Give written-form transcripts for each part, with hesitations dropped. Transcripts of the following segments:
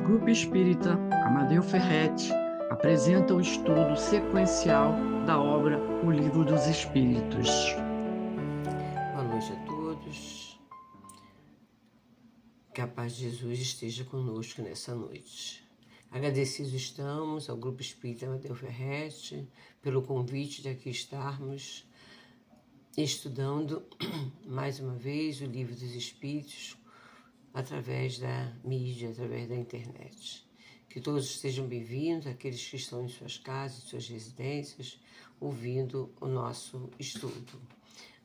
Grupo Espírita Amadeu Ferretti apresenta o estudo sequencial da obra O Livro dos Espíritos. Boa noite a todos. Que a paz de Jesus esteja conosco nessa noite. Agradecidos estamos ao Grupo Espírita Amadeu Ferretti pelo convite de aqui estarmos estudando mais uma vez o Livro dos Espíritos através da mídia, através da internet. Que todos estejam bem-vindos, aqueles que estão em suas casas, em suas residências, ouvindo o nosso estudo.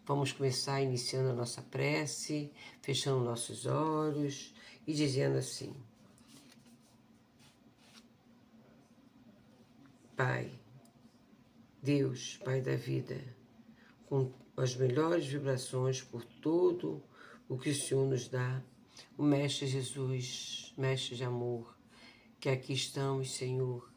Vamos começar iniciando a nossa prece, fechando nossos olhos e dizendo assim: Pai, Deus, Pai da vida, com as melhores vibrações por todo o que o Senhor nos dá, o Mestre Jesus, Mestre de amor, que aqui estamos, Senhor,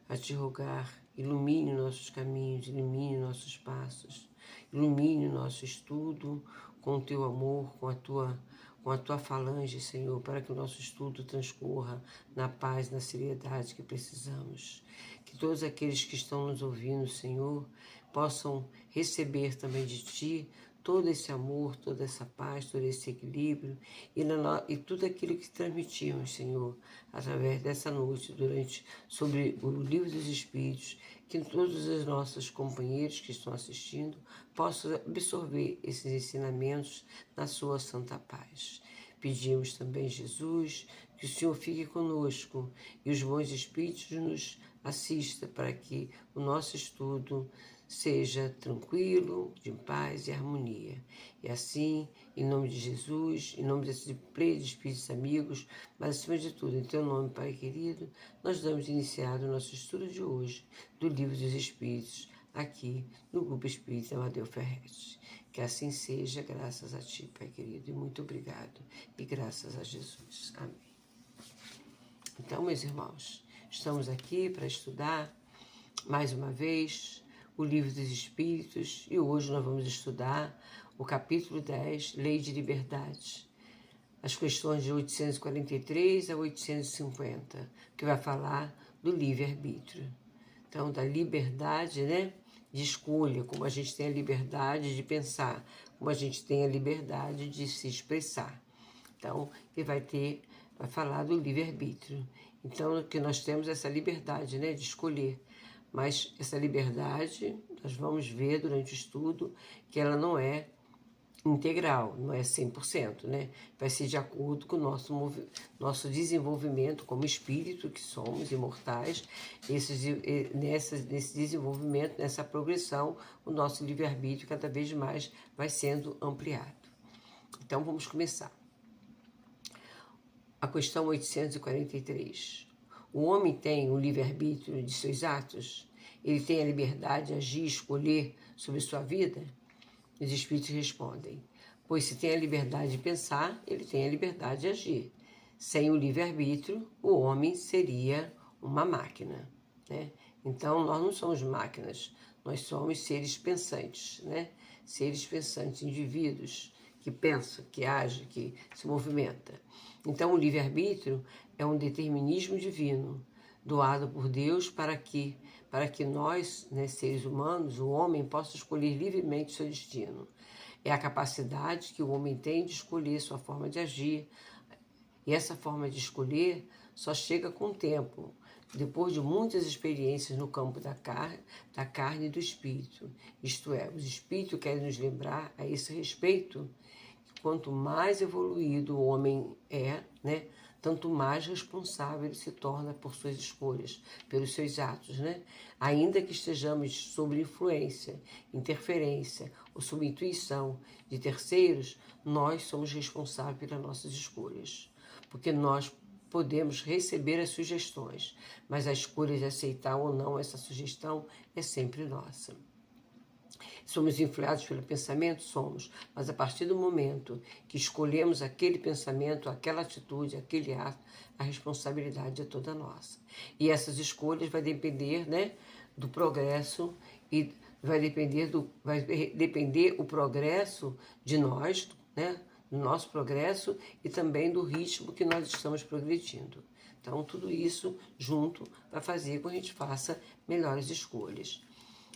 a te rogar, ilumine nossos caminhos, ilumine nossos passos, ilumine o nosso estudo com o teu amor, com a tua falange, Senhor, para que o nosso estudo transcorra na paz, na seriedade que precisamos. Que todos aqueles que estão nos ouvindo, Senhor, possam receber também de Ti todo esse amor, toda essa paz, todo esse equilíbrio e tudo aquilo que transmitimos, Senhor, através dessa noite, sobre o Livro dos Espíritos, que todos os nossos companheiros que estão assistindo possam absorver esses ensinamentos na sua santa paz. Pedimos também, Jesus, que o Senhor fique conosco e os bons espíritos nos assista para que o nosso estudo seja tranquilo, de paz e harmonia. E assim, em nome de Jesus, em nome desse play de espíritos amigos, mas acima de tudo, em teu nome, Pai querido, nós damos iniciado o nosso estudo de hoje do Livro dos Espíritos, aqui no Grupo Espírita Amadeu Ferretti. Que assim seja, graças a Ti, Pai querido, e muito obrigado, e graças a Jesus. Amém. Então, meus irmãos, estamos aqui para estudar, mais uma vez, o Livro dos Espíritos, e hoje nós vamos estudar o capítulo 10, Lei de Liberdade, as questões de 843 a 850, que vai falar do livre-arbítrio. Então, da liberdade, de escolha, como a gente tem a liberdade de pensar, como a gente tem a liberdade de se expressar. Então, ele vai falar do livre-arbítrio. Então, que nós temos essa liberdade, de escolher. Mas essa liberdade, nós vamos ver durante o estudo que ela não é integral, não é 100%, Vai ser de acordo com o nosso desenvolvimento como espírito, que somos imortais, nesse desenvolvimento, nessa progressão, o nosso livre-arbítrio cada vez mais vai sendo ampliado. Então, vamos começar. A questão 843. O homem tem o livre-arbítrio de seus atos? Ele tem a liberdade de agir, escolher sobre sua vida? Os espíritos respondem: pois se tem a liberdade de pensar, ele tem a liberdade de agir. Sem o livre-arbítrio, o homem seria uma máquina, Então, nós não somos máquinas, nós somos seres pensantes, Seres pensantes, indivíduos que pensam, que agem, que se movimentam. Então, o livre-arbítrio é um determinismo divino, doado por Deus para que nós, seres humanos, o homem, possa escolher livremente seu destino. É a capacidade que o homem tem de escolher sua forma de agir. E essa forma de escolher só chega com o tempo, depois de muitas experiências no campo da carne e do espírito. Isto é, os espíritos querem nos lembrar a esse respeito que quanto mais evoluído o homem é, tanto mais responsável ele se torna por suas escolhas, pelos seus atos, Ainda que estejamos sob influência, interferência ou sob intuição de terceiros, nós somos responsáveis pelas nossas escolhas, porque nós podemos receber as sugestões, mas a escolha de aceitar ou não essa sugestão é sempre nossa. Somos influenciados pelo pensamento? Somos, mas a partir do momento que escolhemos aquele pensamento, aquela atitude, aquele ato, a responsabilidade é toda nossa. E essas escolhas vai depender, do progresso vai depender o progresso de nós, do nosso progresso e também do ritmo que nós estamos progredindo. Então, tudo isso junto vai fazer com que a gente faça melhores escolhas.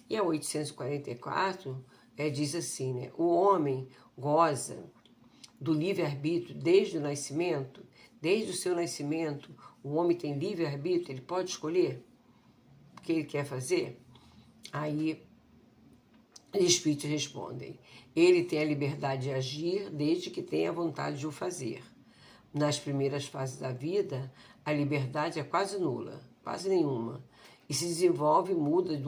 E a 844 diz assim, né? O homem goza do livre-arbítrio desde o nascimento. Desde o seu nascimento, o homem tem livre-arbítrio, ele pode escolher o que ele quer fazer. Aí os espíritos respondem, ele tem a liberdade de agir desde que tenha a vontade de o fazer. Nas primeiras fases da vida, a liberdade é quase nula, quase nenhuma, e se desenvolve e muda de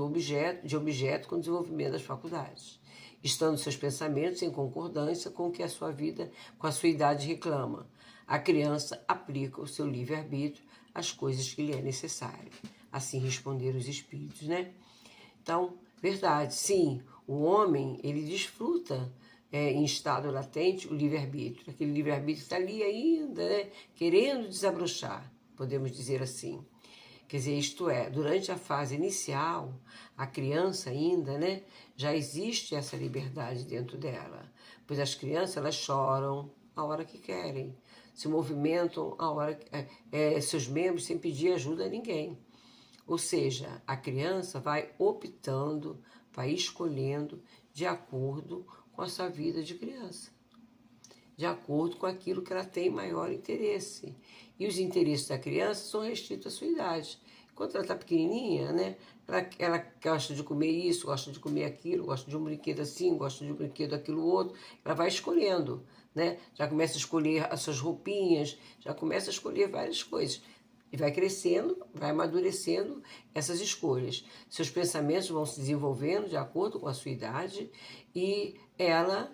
objeto com o desenvolvimento das faculdades, estando seus pensamentos em concordância com o que a sua vida, com a sua idade reclama. A criança aplica o seu livre-arbítrio às coisas que lhe é necessário. Assim responderam os espíritos, né? Então, verdade, sim, o homem, ele desfruta em estado latente o livre-arbítrio. Aquele livre-arbítrio está ali ainda, né, querendo desabrochar, podemos dizer assim. Quer dizer, isto é, durante a fase inicial, a criança ainda, né, já existe essa liberdade dentro dela. Pois as crianças, elas choram a hora que querem, se movimentam a hora seus membros sem pedir ajuda a ninguém. Ou seja, a criança vai optando, vai escolhendo de acordo com a sua vida de criança, de acordo com aquilo que ela tem maior interesse. E os interesses da criança são restritos à sua idade. Enquanto ela está pequenininha, né, ela gosta de comer isso, gosta de comer aquilo, gosta de um brinquedo assim, gosta de um brinquedo aquilo outro, ela vai escolhendo, né? Já começa a escolher as suas roupinhas, já começa a escolher várias coisas. E vai crescendo, vai amadurecendo essas escolhas. Seus pensamentos vão se desenvolvendo de acordo com a sua idade e ela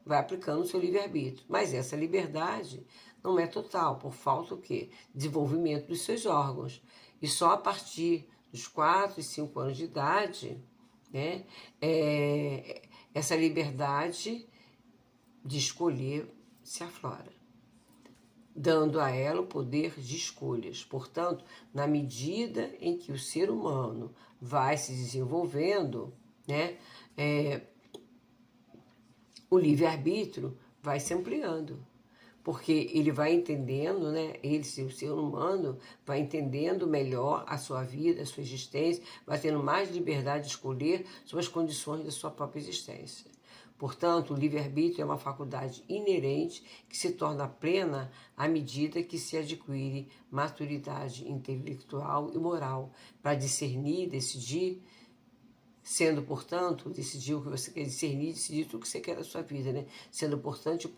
vai aplicando o seu livre-arbítrio. Mas essa liberdade não é total, por falta do quê? Desenvolvimento dos seus órgãos. E só a partir dos 4 e 5 anos de idade, né, essa liberdade de escolher se aflora, dando a ela o poder de escolhas. Portanto, na medida em que o ser humano vai se desenvolvendo, né, o livre-arbítrio vai se ampliando, porque ele vai entendendo, né, o ser humano, vai entendendo melhor a sua vida, a sua existência, vai tendo mais liberdade de escolher sobre as condições da sua própria existência. Portanto, o livre-arbítrio é uma faculdade inerente que se torna plena à medida que se adquire maturidade intelectual e moral para discernir, decidir, sendo, portanto, decidir o que você quer discernir, decidir tudo o que você quer da sua vida, né? Sendo, portanto,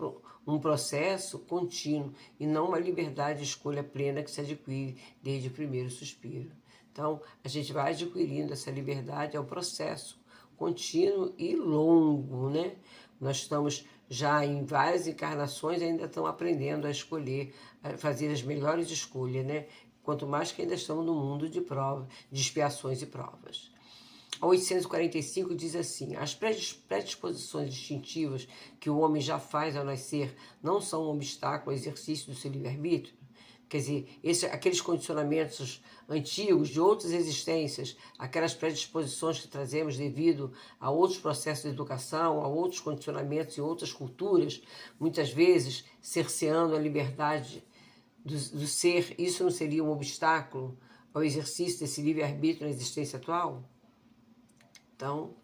um processo contínuo e não uma liberdade de escolha plena que se adquire desde o primeiro suspiro. Então, a gente vai adquirindo essa liberdade, é um processo contínuo e longo, né? Nós estamos já em várias encarnações, ainda estão aprendendo a escolher, a fazer as melhores escolhas, né? Quanto mais que ainda estamos no mundo de provas, de expiações e provas. A 845 diz assim, as predisposições instintivas que o homem já faz ao nascer não são um obstáculo ao exercício do seu livre-arbítrio? Quer dizer, aqueles condicionamentos antigos de outras existências, aquelas predisposições que trazemos devido a outros processos de educação, a outros condicionamentos e outras culturas, muitas vezes cerceando a liberdade do ser, isso não seria um obstáculo ao exercício desse livre-arbítrio na existência atual? Então,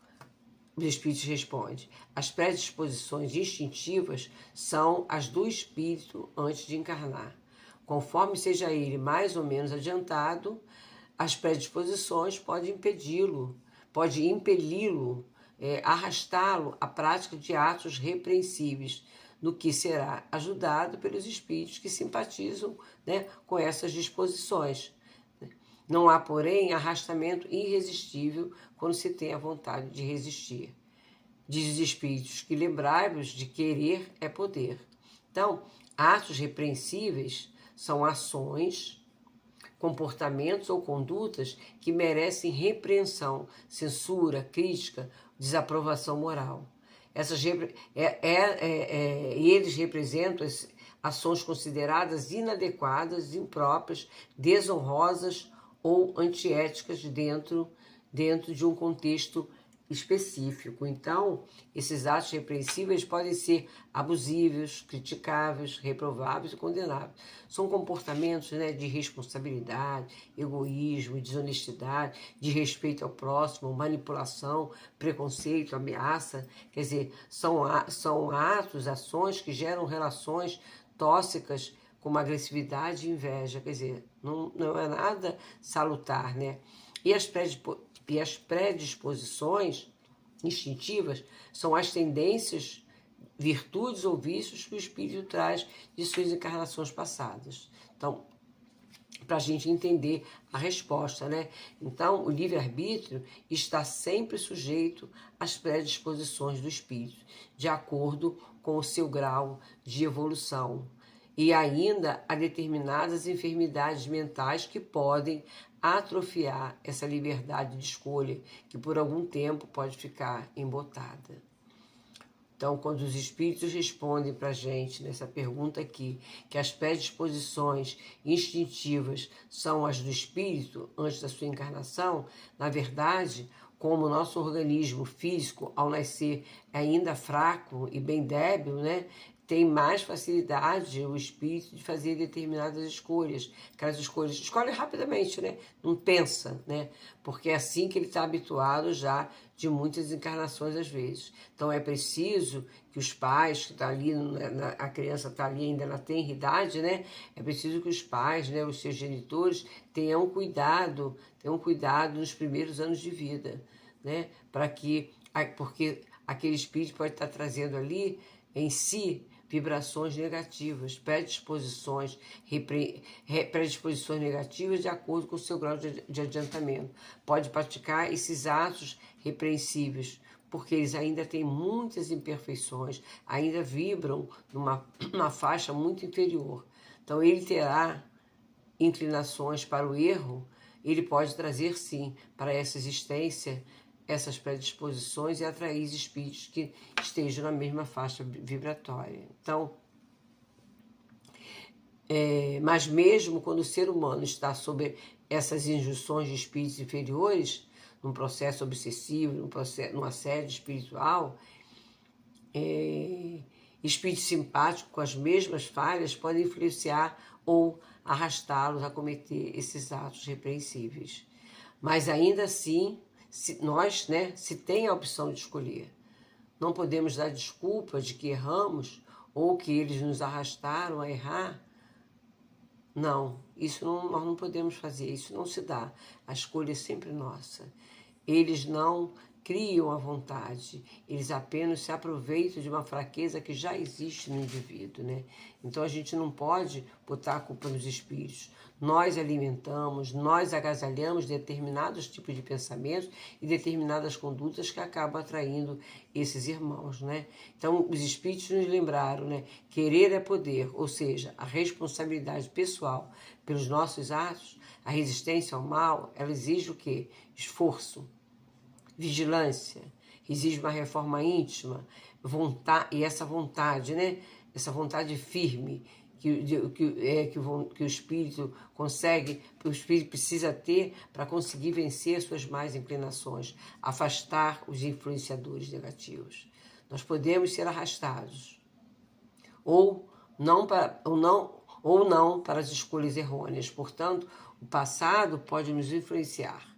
os espíritos respondem, as predisposições instintivas são as do espírito antes de encarnar. Conforme seja ele mais ou menos adiantado, as predisposições podem impeli-lo, arrastá-lo à prática de atos repreensíveis, no que será ajudado pelos espíritos que simpatizam, né, com essas disposições. Não há, porém, arrastamento irresistível quando se tem a vontade de resistir. Diz os espíritos que lembrai-vos de querer é poder. Então, atos repreensíveis são ações, comportamentos ou condutas que merecem repreensão, censura, crítica, desaprovação moral. Eles representam ações consideradas inadequadas, impróprias, desonrosas ou antiéticas dentro de um contexto específico. Então, esses atos repreensíveis podem ser abusivos, criticáveis, reprováveis e condenáveis. São comportamentos, né, de irresponsabilidade, egoísmo, desonestidade, desrespeito ao próximo, manipulação, preconceito, ameaça. Quer dizer, são atos, ações que geram relações tóxicas como agressividade e inveja. Quer dizer, não é nada salutar, né? E as predisposições instintivas são as tendências, virtudes ou vícios que o espírito traz de suas encarnações passadas. Então, para a gente entender a resposta, né? Então, o livre-arbítrio está sempre sujeito às predisposições do espírito, de acordo com o seu grau de evolução, e ainda a determinadas enfermidades mentais que podem atrofiar essa liberdade de escolha, que por algum tempo pode ficar embotada. Então, quando os espíritos respondem para a gente nessa pergunta aqui, que as predisposições instintivas são as do espírito antes da sua encarnação, na verdade, como o nosso organismo físico, ao nascer, é ainda fraco e bem débil, né? Tem mais facilidade o espírito de fazer determinadas escolhas. Aquelas escolhas, escolhe rapidamente, né? Não pensa, né? Porque é assim que ele está habituado já de muitas encarnações às vezes. Então é preciso que os pais, que estão ali, a criança está ali ainda na tenridade, né? É preciso que os pais, né, os seus genitores, tenham cuidado nos primeiros anos de vida, né? Porque aquele espírito pode estar trazendo ali em si vibrações negativas, predisposições negativas de acordo com o seu grau de adiantamento. Pode praticar esses atos repreensíveis, porque eles ainda têm muitas imperfeições, ainda vibram numa faixa muito inferior. Então ele terá inclinações para o erro, ele pode trazer sim para essa existência essas predisposições e atrair espíritos que estejam na mesma faixa vibratória. Então, mas mesmo quando o ser humano está sob essas injunções de espíritos inferiores, num processo obsessivo, num assédio espiritual, espíritos simpáticos com as mesmas falhas podem influenciar ou arrastá-los a cometer esses atos repreensíveis. Mas ainda assim, se tem a opção de escolher, não podemos dar desculpa de que erramos ou que eles nos arrastaram a errar. Não, nós não podemos fazer, isso não se dá. A escolha é sempre nossa. Eles não criam a vontade, eles apenas se aproveitam de uma fraqueza que já existe no indivíduo, né? Então a gente não pode botar a culpa nos espíritos. Nós alimentamos, nós agasalhamos determinados tipos de pensamentos e determinadas condutas que acabam atraindo esses irmãos, né? Então os espíritos nos lembraram, né? Querer é poder, ou seja, a responsabilidade pessoal pelos nossos atos, a resistência ao mal, ela exige o quê? Esforço, vigilância, exige uma reforma íntima, e essa vontade, né? Essa vontade firme que o espírito consegue, que o espírito precisa ter para conseguir vencer suas más inclinações, afastar os influenciadores negativos. Nós podemos ser arrastados ou não para as escolhas errôneas. Portanto, o passado pode nos influenciar,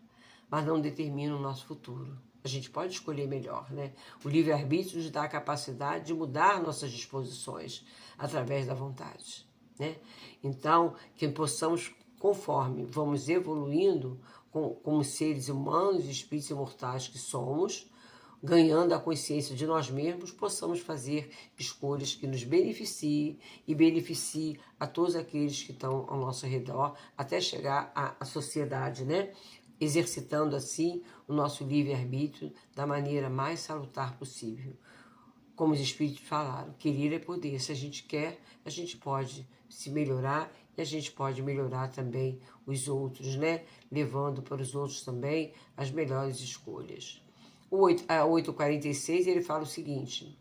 mas não determina o nosso futuro. A gente pode escolher melhor, né? O livre-arbítrio nos dá a capacidade de mudar nossas disposições através da vontade, né? Então, que possamos, conforme vamos evoluindo como seres humanos e espíritos imortais que somos, ganhando a consciência de nós mesmos, possamos fazer escolhas que nos beneficiem e beneficiem a todos aqueles que estão ao nosso redor, até chegar à sociedade, né? Exercitando assim o nosso livre-arbítrio da maneira mais salutar possível. Como os espíritos falaram, querer é poder. Se a gente quer, a gente pode se melhorar e a gente pode melhorar também os outros, né? Levando para os outros também as melhores escolhas. O 846, ele fala o seguinte: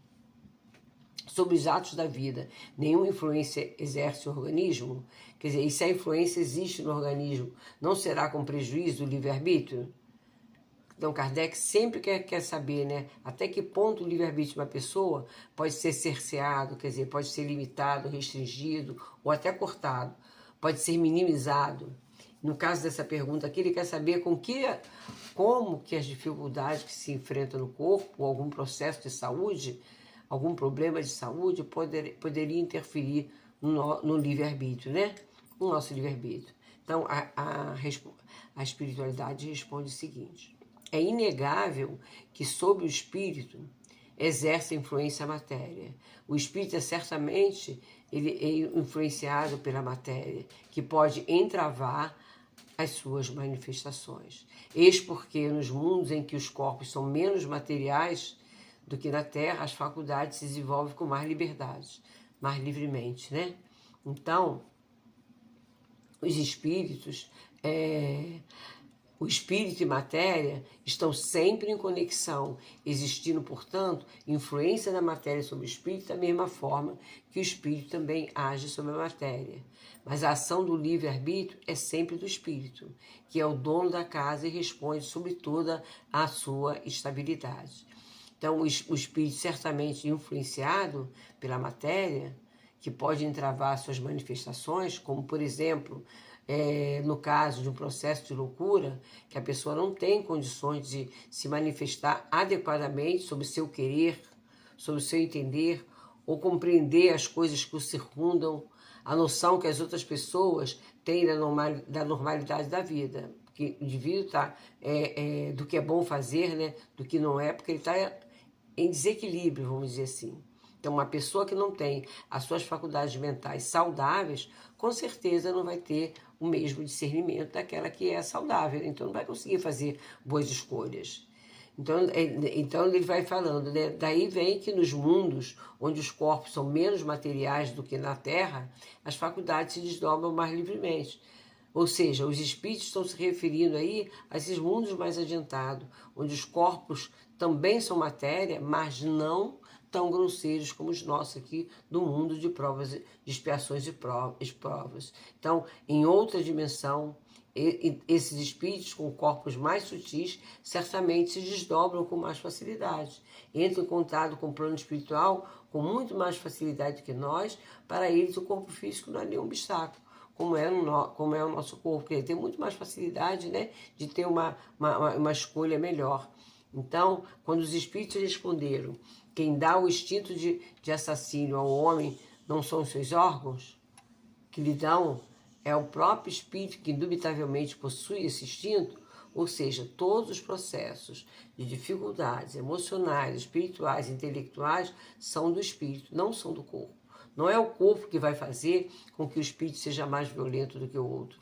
sobre os atos da vida, nenhuma influência exerce o organismo? Quer dizer, e se a influência existe no organismo, não será com prejuízo do livre-arbítrio? Então, Kardec sempre quer saber, né, até que ponto o livre-arbítrio de uma pessoa pode ser cerceado, quer dizer, pode ser limitado, restringido ou até cortado, pode ser minimizado. No caso dessa pergunta aqui, ele quer saber como que as dificuldades que se enfrentam no corpo, ou algum processo de saúde, algum problema de saúde, poderia interferir no livre-arbítrio, né? No nosso livre-arbítrio. Então, a espiritualidade responde o seguinte: é inegável que sobre o espírito exerce influência a matéria. O espírito é certamente influenciado pela matéria, que pode entravar as suas manifestações. Eis porque nos mundos em que os corpos são menos materiais do que na Terra, as faculdades se desenvolvem com mais liberdade, mais livremente, né? Então, os espíritos, o espírito e matéria estão sempre em conexão, existindo, portanto, influência da matéria sobre o espírito da mesma forma que o espírito também age sobre a matéria. Mas a ação do livre-arbítrio é sempre do espírito, que é o dono da casa e responde sobre toda a sua estabilidade. Então, o espírito certamente influenciado pela matéria, que pode entravar suas manifestações, como, por exemplo, no caso de um processo de loucura, que a pessoa não tem condições de se manifestar adequadamente sobre o seu querer, sobre o seu entender, ou compreender as coisas que o circundam, a noção que as outras pessoas têm da normalidade da vida. Porque o indivíduo está do que é bom fazer, né, do que não é, porque ele está em desequilíbrio, vamos dizer assim. Então, uma pessoa que não tem as suas faculdades mentais saudáveis, com certeza não vai ter o mesmo discernimento daquela que é saudável. Então, não vai conseguir fazer boas escolhas. Então ele vai falando, né? Daí vem que nos mundos onde os corpos são menos materiais do que na Terra, as faculdades se desdobram mais livremente. Ou seja, os espíritos estão se referindo aí a esses mundos mais adiantados, onde os corpos também são matéria, mas não tão grosseiros como os nossos aqui do mundo de provas, de expiações e provas. Então, em outra dimensão, esses espíritos com corpos mais sutis certamente se desdobram com mais facilidade. Entram em contato com o plano espiritual com muito mais facilidade que nós. Para eles, o corpo físico não é nenhum obstáculo, como é o nosso corpo, que ele tem muito mais facilidade, né, de ter uma escolha melhor. Então, quando os espíritos responderam: quem dá o instinto de assassínio ao homem não são os seus órgãos, que lhe dão é o próprio espírito que indubitavelmente possui esse instinto, ou seja, todos os processos de dificuldades emocionais, espirituais, intelectuais são do espírito, não são do corpo. Não é o corpo que vai fazer com que o espírito seja mais violento do que o outro,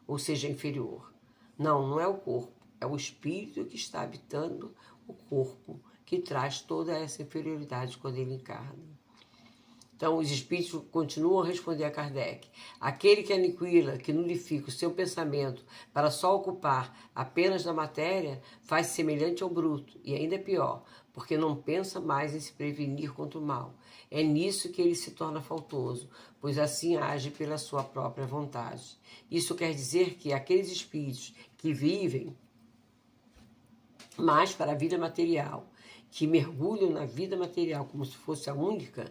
ou seja, inferior. Não, não é o corpo, é o espírito que está habitando o corpo, que traz toda essa inferioridade quando ele encarna. Então, os espíritos continuam a responder a Kardec: aquele que aniquila, que nulifica o seu pensamento para só ocupar apenas da matéria, faz semelhante ao bruto, e ainda pior, porque não pensa mais em se prevenir contra o mal. É nisso que ele se torna faltoso, pois assim age pela sua própria vontade. Isso quer dizer que aqueles espíritos que vivem mais para a vida material, que mergulham na vida material como se fosse a única,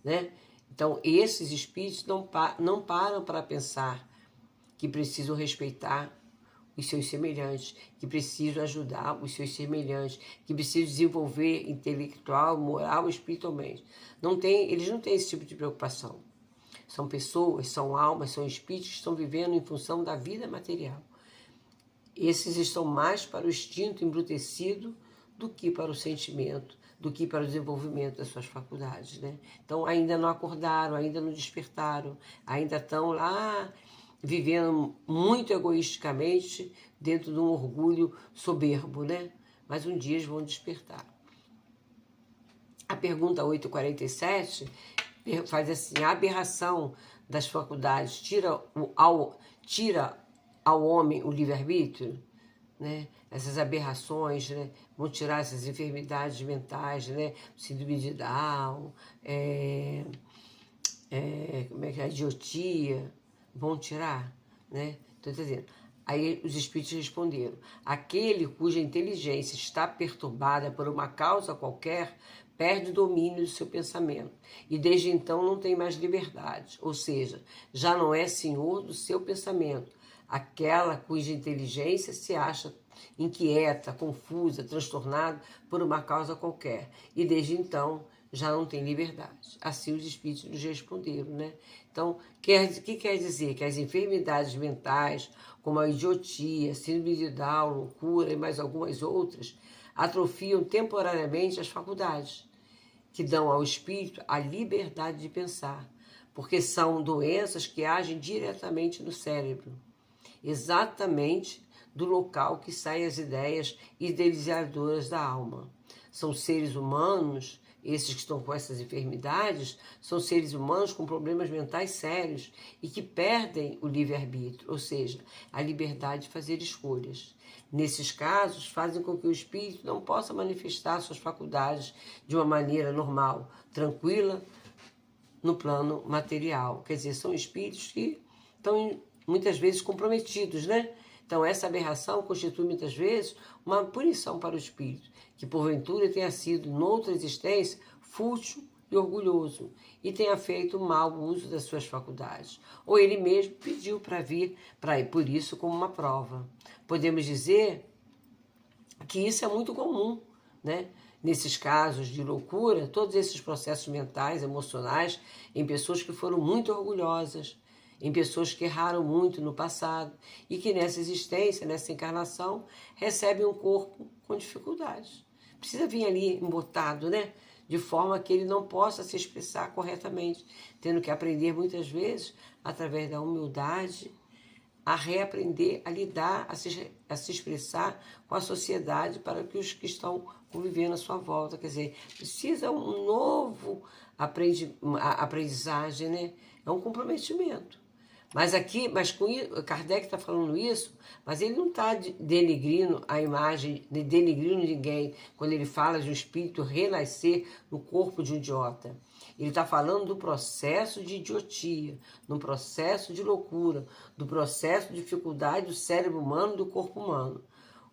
né? Então, esses espíritos não param para pensar que precisam respeitar os seus semelhantes, que precisam ajudar os seus semelhantes, que precisam desenvolver intelectual, moral, espiritualmente. Eles não têm esse tipo de preocupação. São pessoas, são almas, são espíritos que estão vivendo em função da vida material. Esses estão mais para o instinto embrutecido do que para o sentimento, do que para o desenvolvimento das suas faculdades, né? Então, ainda não acordaram, ainda não despertaram, ainda estão lá vivendo muito egoisticamente dentro de um orgulho soberbo, né? Mas um dia eles vão despertar. A pergunta 847 faz assim: a aberração das faculdades tira ao homem o livre-arbítrio? Né? Essas aberrações, né, vão tirar essas enfermidades mentais, né, síndrome de Down, como é que é, a idiotia, vão tirar, né? Estou dizendo, Aí os espíritos responderam: aquele cuja inteligência está perturbada por uma causa qualquer perde o domínio do seu pensamento e desde então não tem mais liberdade, ou seja, já não é senhor do seu pensamento. Aquela cuja inteligência se acha inquieta, confusa, transtornada por uma causa qualquer e desde então já não tem liberdade. Assim os espíritos nos responderam, né? Então, o que quer dizer? Que as enfermidades mentais, como a idiotia, síndrome de Down, loucura e mais algumas outras, atrofiam temporariamente as faculdades, que dão ao espírito a liberdade de pensar, porque são doenças que agem diretamente no cérebro, exatamente do local que saem as ideias idealizadoras da alma. São seres humanos, esses que estão com essas enfermidades, são seres humanos com problemas mentais sérios e que perdem o livre-arbítrio, ou seja, a liberdade de fazer escolhas. Nesses casos, fazem com que o espírito não possa manifestar suas faculdades de uma maneira normal, tranquila, no plano material. Quer dizer, são espíritos que estão muitas vezes comprometidos, né? Então, essa aberração constitui muitas vezes uma punição para o espírito, que porventura tenha sido, noutra existência, fútil e orgulhoso, e tenha feito mau uso das suas faculdades. Ou ele mesmo pediu para vir, por isso, como uma prova. Podemos dizer que isso é muito comum, né? Nesses casos de loucura, todos esses processos mentais, emocionais, em pessoas que foram muito orgulhosas, em pessoas que erraram muito no passado e que nessa existência, nessa encarnação, recebem um corpo com dificuldades. Precisa vir ali embotado, né? De forma que ele não possa se expressar corretamente, tendo que aprender muitas vezes, através da humildade, a reaprender, a lidar, a se expressar com a sociedade para que os que estão convivendo à sua volta. Quer dizer, precisa um novo aprendizagem, né? É um comprometimento. Mas com Kardec está falando isso, mas ele não está denigrindo a imagem, denigrindo ninguém, quando ele fala de um espírito renascer no corpo de um idiota. Ele está falando do processo de idiotia, do processo de loucura, do processo de dificuldade do cérebro humano, do corpo humano.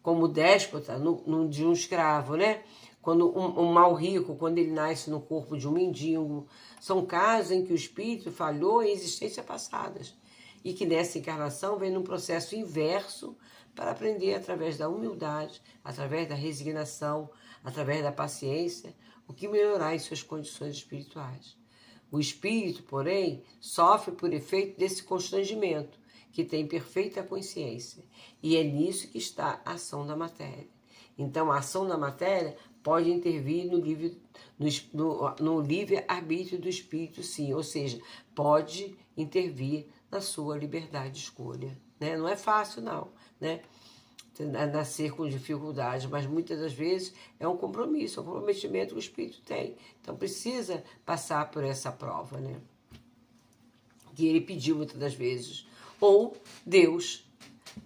Como o déspota de um escravo, né? Quando um mal rico, quando ele nasce no corpo de um mendigo. São casos em que o espírito falhou em existências passadas e que nessa encarnação vem num processo inverso para aprender através da humildade, através da resignação, através da paciência, o que melhorar em suas condições espirituais. O espírito, porém, sofre por efeito desse constrangimento, que tem perfeita consciência, e é nisso que está a ação da matéria. Então, a ação da matéria pode intervir no livre-arbítrio do espírito, sim, ou seja, pode intervir na sua liberdade de escolha. Né? Não é fácil, não, né? Nascer com dificuldade, mas muitas das vezes é um compromisso, é um comprometimento que o espírito tem. Então precisa passar por essa prova, né? Que ele pediu muitas das vezes. Ou Deus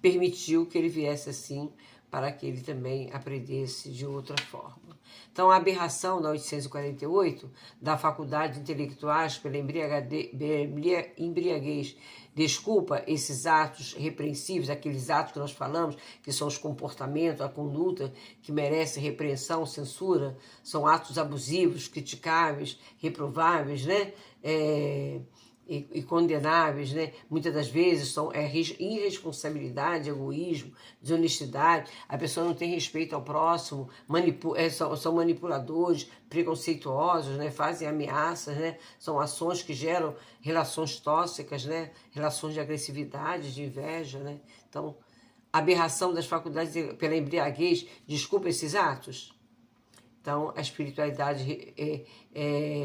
permitiu que ele viesse assim para que ele também aprendesse de outra forma. Então, a aberração da 848, da faculdade de intelectuais pela embriaguez, desculpa esses atos repreensíveis, aqueles atos que nós falamos, que são os comportamentos, a conduta que merece repreensão, censura, são atos abusivos, criticáveis, reprováveis, né? E condenáveis, né? Muitas das vezes são irresponsabilidade, egoísmo, desonestidade, a pessoa não tem respeito ao próximo, são manipuladores, preconceituosos, né? Fazem ameaças, né? São ações que geram relações tóxicas, né? Relações de agressividade, de inveja, né? Então, a aberração das faculdades pela embriaguez, desculpa esses atos? Então, a espiritualidade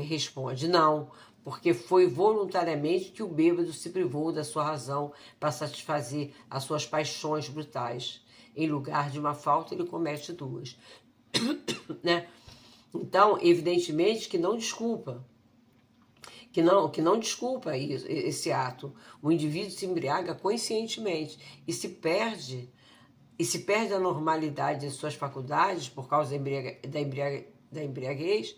responde, não, porque foi voluntariamente que o bêbado se privou da sua razão para satisfazer as suas paixões brutais. Em lugar de uma falta, ele comete duas. Né? Então, evidentemente que não desculpa. Que não desculpa esse ato. O indivíduo se embriaga conscientemente e se perde a normalidade de suas faculdades por causa da embriaguez,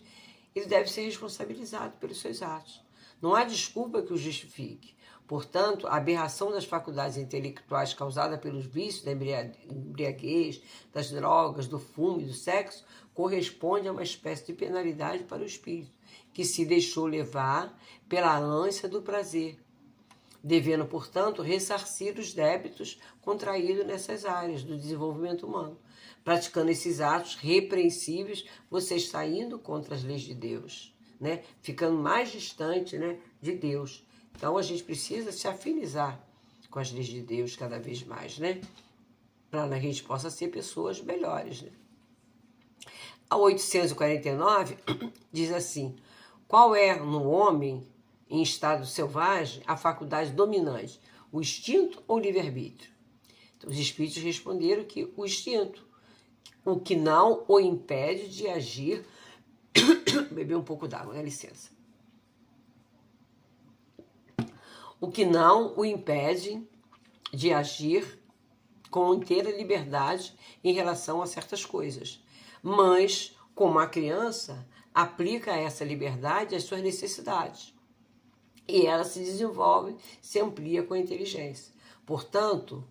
ele deve ser responsabilizado pelos seus atos. Não há desculpa que o justifique. Portanto, a aberração das faculdades intelectuais causada pelos vícios da embriaguez, das drogas, do fumo e do sexo corresponde a uma espécie de penalidade para o espírito, que se deixou levar pela ânsia do prazer, devendo, portanto, ressarcir os débitos contraídos nessas áreas do desenvolvimento humano. Praticando esses atos repreensíveis, você está indo contra as leis de Deus, né? Ficando mais distante, né, de Deus. Então, a gente precisa se afinizar com as leis de Deus cada vez mais, né? Para que a gente possa ser pessoas melhores, né? A 849 diz assim: qual é no homem em estado selvagem a faculdade dominante, o instinto ou o livre-arbítrio? Então, os espíritos responderam que o instinto, o que não o impede de agir. Beber um pouco d'água, dá licença. O que não o impede de agir com inteira liberdade em relação a certas coisas. Mas, como a criança, aplica essa liberdade às suas necessidades. E ela se desenvolve, se amplia com a inteligência. Portanto,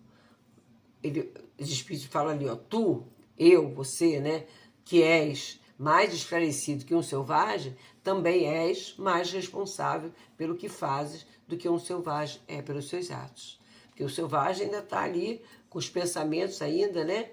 os espíritos falam ali, ó, tu, eu, você, né, que és mais esclarecido que um selvagem, também és mais responsável pelo que fazes do que um selvagem é pelos seus atos. Porque o selvagem ainda está ali com os pensamentos ainda, né,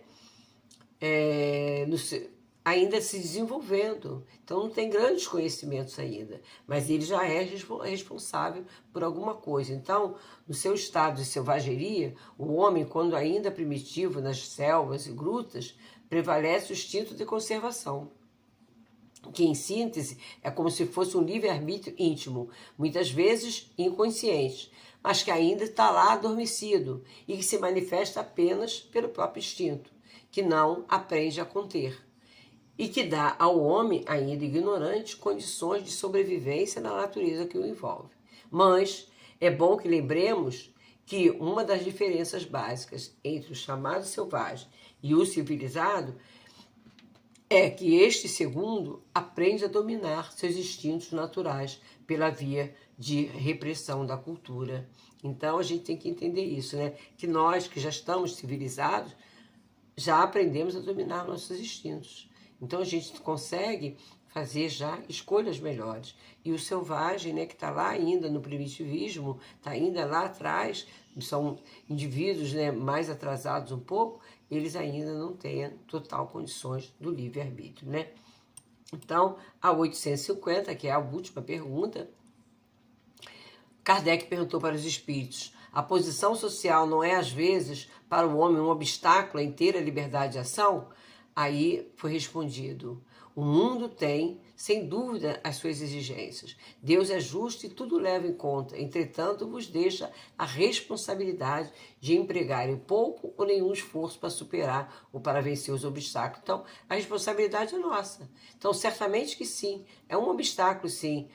ainda se desenvolvendo. Então não tem grandes conhecimentos ainda, mas ele já é responsável por alguma coisa. Então, no seu estado de selvageria, o homem, quando ainda primitivo nas selvas e grutas, prevalece o instinto de conservação, que em síntese é como se fosse um livre-arbítrio íntimo, muitas vezes inconsciente, mas que ainda está lá adormecido e que se manifesta apenas pelo próprio instinto, que não aprende a conter, e que dá ao homem, ainda ignorante, condições de sobrevivência na natureza que o envolve. Mas é bom que lembremos que uma das diferenças básicas entre o chamado selvagem e o civilizado é que este segundo aprende a dominar seus instintos naturais pela via de repressão da cultura. Então a gente tem que entender isso, né? Que nós que já estamos civilizados, já aprendemos a dominar nossos instintos. Então a gente consegue fazer já escolhas melhores. E o selvagem, né, que está lá ainda no primitivismo, está ainda lá atrás, são indivíduos, né, mais atrasados um pouco, eles ainda não têm total condições do livre-arbítrio, né? Então, a 850, que é a última pergunta, Kardec perguntou para os espíritos: a posição social não é, às vezes, para o homem um obstáculo à inteira liberdade de ação? Aí foi respondido: o mundo tem, sem dúvida, as suas exigências. Deus é justo e tudo leva em conta. Entretanto, vos deixa a responsabilidade de empregarem pouco ou nenhum esforço para superar ou para vencer os obstáculos. Então, a responsabilidade é nossa. Então, certamente que sim, é um obstáculo, sim,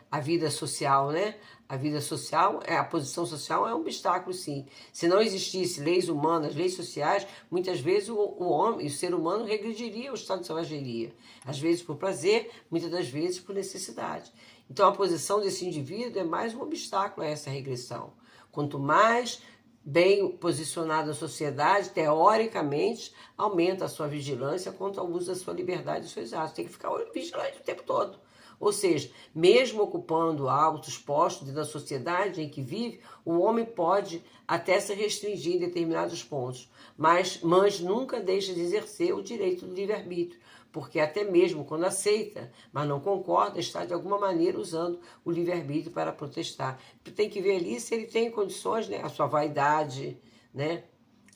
a vida social, né? A vida social, a posição social é um obstáculo, sim. Se não existisse leis humanas, leis sociais, muitas vezes o homem, o ser humano, regrediria ao estado de selvageria. Às vezes por prazer, muitas das vezes por necessidade. Então a posição desse indivíduo é mais um obstáculo a essa regressão. Quanto mais bem posicionado na sociedade, teoricamente, aumenta a sua vigilância quanto ao uso da sua liberdade e dos seus atos. Tem que ficar vigilante o tempo todo. Ou seja, mesmo ocupando altos postos da sociedade em que vive, o homem pode até se restringir em determinados pontos, mas nunca deixa de exercer o direito do livre-arbítrio, porque até mesmo quando aceita, mas não concorda, está de alguma maneira usando o livre-arbítrio para protestar. Tem que ver ali se ele tem condições, né? A sua vaidade, né?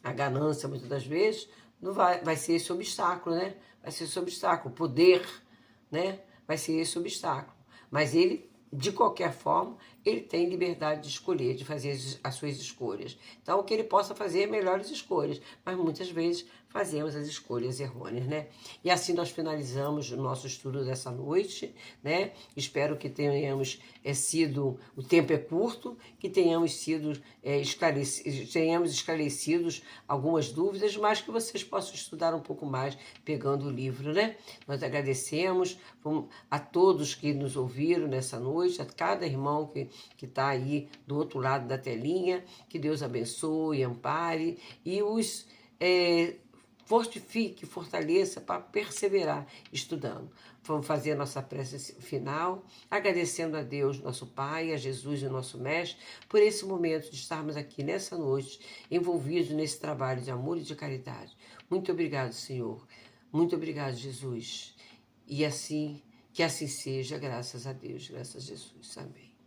A ganância, muitas das vezes, não vai ser esse obstáculo, né? Vai ser esse obstáculo. O poder, né? Vai ser esse obstáculo. Mas ele, de qualquer forma, ele tem liberdade de escolher, de fazer as suas escolhas. Então, que ele possa fazer melhores escolhas, mas muitas vezes fazemos as escolhas errôneas, né? E assim nós finalizamos o nosso estudo dessa noite, né? Espero que tenhamos sido, o tempo é curto, que tenhamos sido esclarecidos algumas dúvidas, mas que vocês possam estudar um pouco mais pegando o livro, né? Nós agradecemos a todos que nos ouviram nessa noite, a cada irmão que que está aí do outro lado da telinha. Que Deus abençoe, ampare e os fortifique, fortaleça para perseverar estudando. Vamos fazer a nossa prece final, agradecendo a Deus, nosso Pai, a Jesus, o nosso Mestre, por esse momento de estarmos aqui nessa noite, envolvidos nesse trabalho de amor e de caridade. Muito obrigado, Senhor. Muito obrigado, Jesus. E assim, que assim seja, graças a Deus, graças a Jesus. Amém.